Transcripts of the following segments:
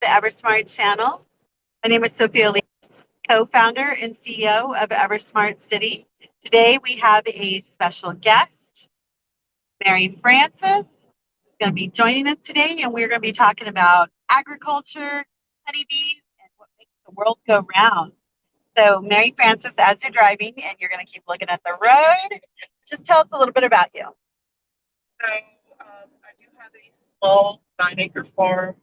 The EverSmart channel. My name is Sophia Lee, co-founder and CEO of EverSmart City. Today we have a special guest, Mary Francis, is going to be joining us today, and we're going to be talking about agriculture, honeybees, and what makes the world go round. So, Mary Francis, as you're driving and you're going to keep looking at the road, just tell us a little bit about you. So I do have a small 9-acre farm,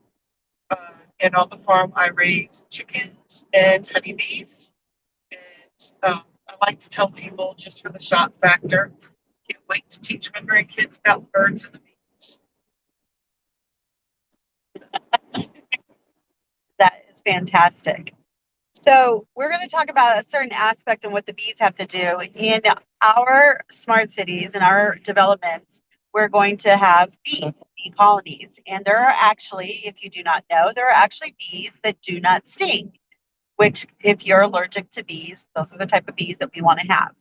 and on the farm I raise chickens and honeybees. And I like to tell people, just for the shock factor, can't wait to teach my grandkids about birds and the bees. That is fantastic. So, we're going to talk about a certain aspect of what the bees have to do in our smart cities and our developments. We're going to have bees, bee colonies. And there are actually, if you do not know, there are actually bees that do not sting, which, if you're allergic to bees, those are the type of bees that we want to have.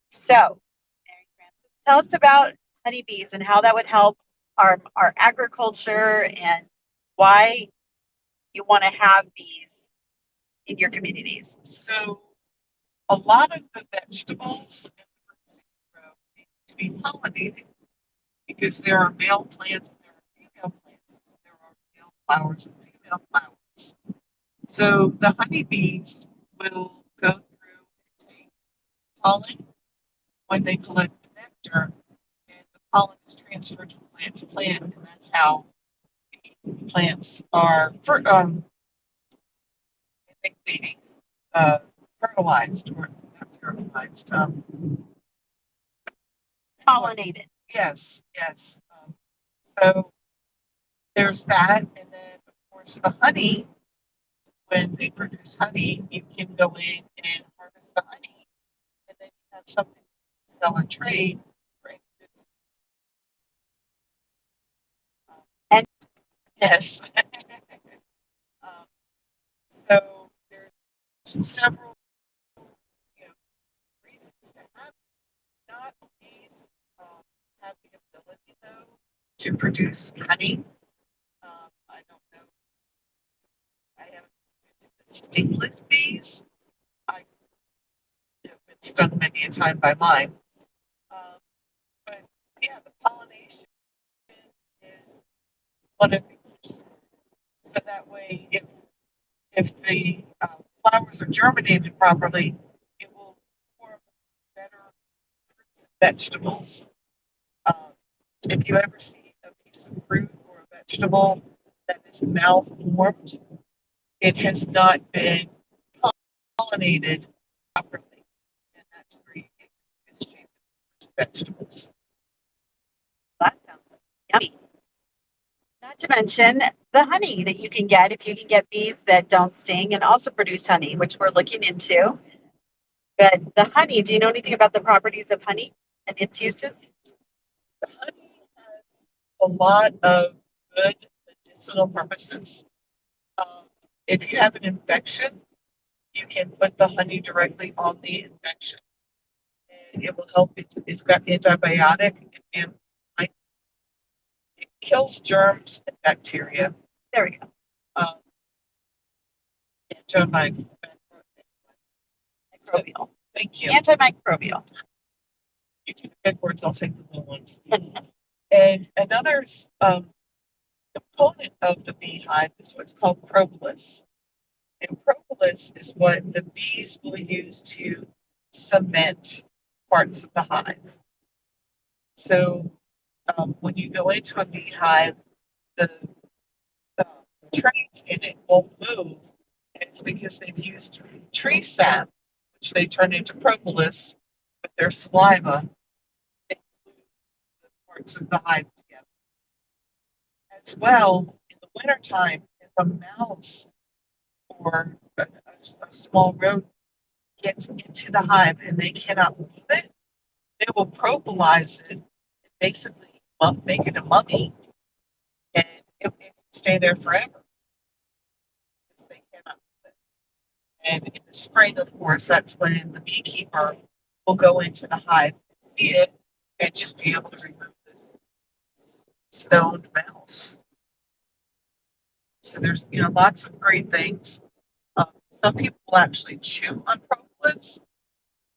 So, Mary Francis, tell us about honeybees and how that would help our agriculture and why you want to have bees in your communities. So a lot of the vegetables and fruits that you grow need to be pollinated, because there are male plants and there are female plants. There are male flowers and female flowers. So the honeybees will go through and take pollen when they collect the nectar, and the pollen is transferred from plant to plant, and that's how the plants are babies fertilized, or not fertilized. Pollinated. Yes. So there's that, and then of course the honey. When they produce honey, you can go in and harvest the honey, and then you have something to sell and trade. Right? And Yes. um, so there's several, reasons to have. Not bees have the ability, though, to produce honey. I don't know. I haven't looked into the stingless bees. I have been stung many a time by mine. Um, but yeah, the pollination is one of the keys. So that way, if the flowers are germinated properly, it will form better fruits and vegetables. Um, if you ever see a piece of fruit or a vegetable that is malformed, it has not been pollinated properly, and that's where you get misshaped vegetables. that sounds yummy. Not to mention the honey that you can get if you can get bees that don't sting and also produce honey, which we're looking into. But the honey, do you know anything about the properties of honey and its uses? The honey has a lot of good medicinal purposes. If you have an infection, you can put the honey directly on the infection, and it will help. It's got antibiotic, and it kills germs and bacteria. There we go. Antimicrobial. Microbial. Thank you. Antimicrobial. You do the big words, I'll take the little ones. And another component of the beehive is what's called propolis. And propolis is what the bees will use to cement parts of the hive. So when you go into a beehive, the trains in it won't move. And it's because they've used tree sap, which they turn into propolis with their saliva, and glue the parts of the hive together. As well, in the wintertime, if a mouse or a small rodent gets into the hive and they cannot move it, they will propolize it and basically make it a mummy, and it can stay there forever because they cannot move it. And in the spring, of course, that's when the beekeeper will go into the hive and see it and just be able to remove this stoned mouse. So there's, lots of great things. Some people will actually chew on propolis.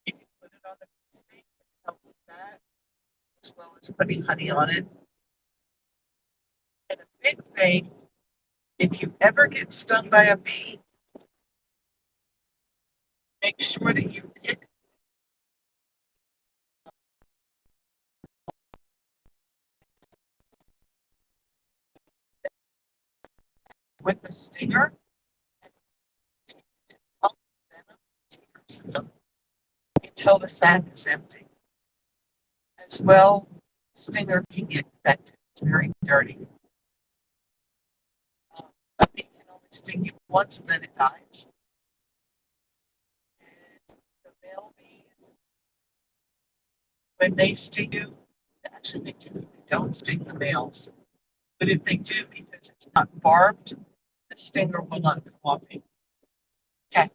You can put it on the bee sting, it helps with that, as well as putting honey on it. And a big thing, if you ever get stung by a bee, make sure that you pick with the stinger and pump venom to your system until the sac is empty. As well, stinger can get infected. It's very dirty. A bee can only sting you once and then it dies. And the male bees, when they sting you, actually they typically don't sting the males. But if they do, because it's not barbed, the stinger will not come off you. Okay.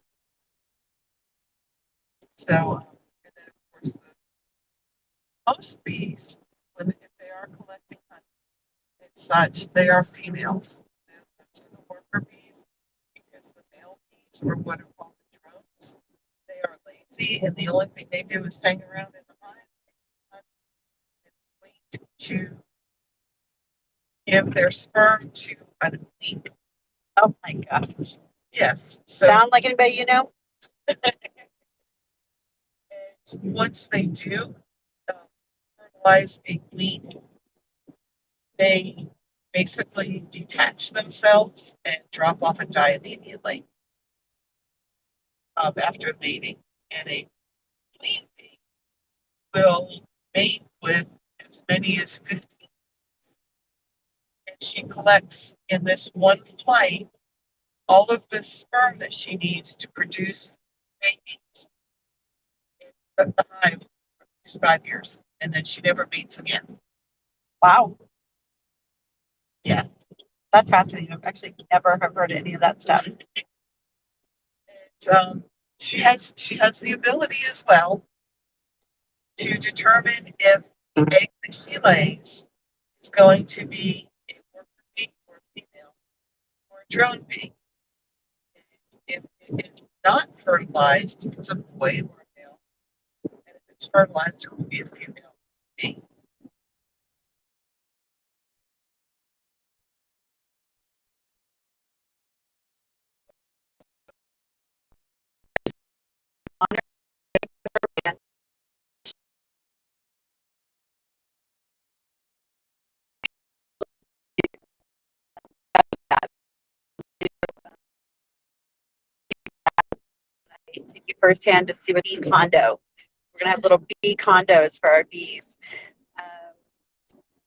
So, and then of course, most bees, if they are collecting honey and such, they are females. Those are the worker bees, because the male bees are what are called the drones. They are lazy, and the only thing they do is hang around in the hive and wait to give their sperm to a queen. Oh my gosh. Yes. So Sound like anybody you know? and once they do fertilize a queen, they basically detach themselves and drop off and die immediately after mating. And a queen bee will mate with as many as 15. And she collects in this one flight all of the sperm that she needs to produce babies in the hive for 5 years. And then she never mates again. Wow. Yeah. That's fascinating. I've actually never heard any of that stuff. And she has the ability as well to determine if the egg that she lays is going to be a worker bee or a female or a drone bee. If it is not fertilized, it's a boy or a male. And if it's fertilized, it will be a female bee. Take you firsthand to see what bee condo. We're gonna have little bee condos for our bees.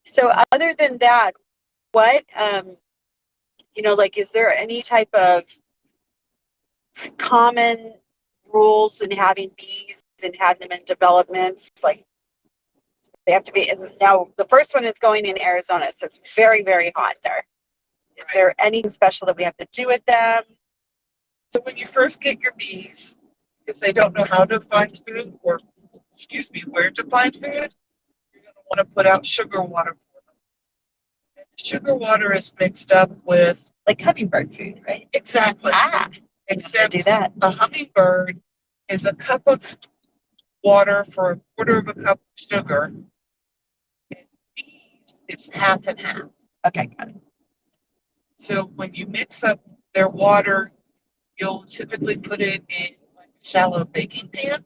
So other than that, what like, is there any type of common rules in having bees and having them in developments? Like, they have to be. And now the first one is going in Arizona, so it's very, very hot there. Is there anything special that we have to do with them? So when you first get your bees, because they don't know how to find food, or where to find food, you're going to want to put out sugar water for them. And the sugar water is mixed up with Like hummingbird food, right? exactly. Except do that. A hummingbird is a cup of water for a quarter of a cup of sugar. And bees, it's half and half. Okay, got it. So when you mix up their water, you'll typically put it in like a shallow baking pan.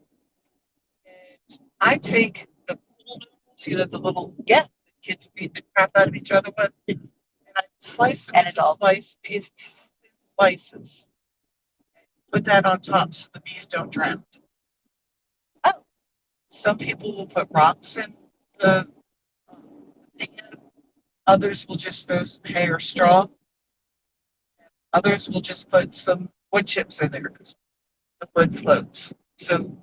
And I take the cool noodles, the little the kids beat the crap out of each other with, and I slice them into slices. Put that on top so the bees don't drown. Oh. Some people will put rocks in the pan. Others will just throw some hay or straw. Others will just put some wood chips in there because the wood floats. So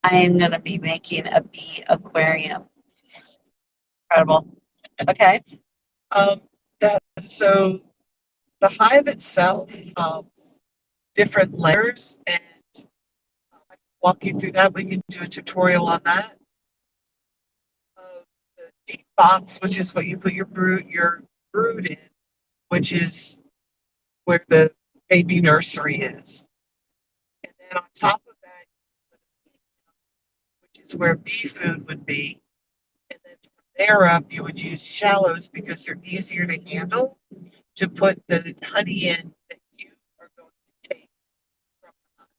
I'm gonna be making a bee aquarium. Incredible. Okay. So the hive itself, different layers, and I can walk you through that. We can do a tutorial on that. The deep box, which is what you put your brood in, which is where the baby nursery is. And then on top of that, which is where bee food would be. And then from there up, you would use shallows because they're easier to handle to put the honey in that you are going to take from the honey.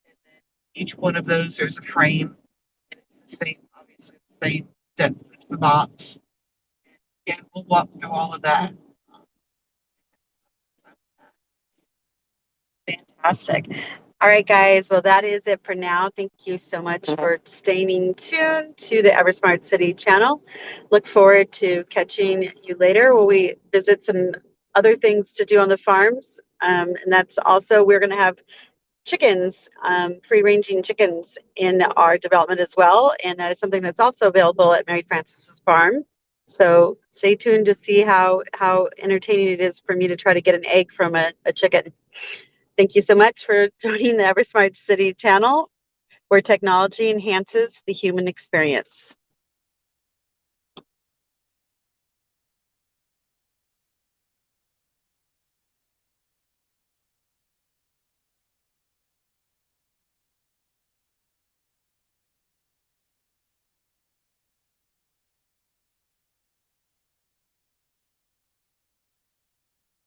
And then each one of those, there's a frame, and it's the same, obviously, the same depth as the box. And we'll walk through all of that. Fantastic. All right, guys. Well, that is it for now. Thank you so much for staying tuned to the EverSmart City channel. Look forward to catching you later where we visit some other things to do on the farms. And that's also, we're going to have chickens, free-ranging chickens in our development as well. And that is something that's also available at Mary Francis's farm. So stay tuned to see how entertaining it is for me to try to get an egg from a chicken. Thank you so much for joining the EverSmart City channel, where technology enhances the human experience.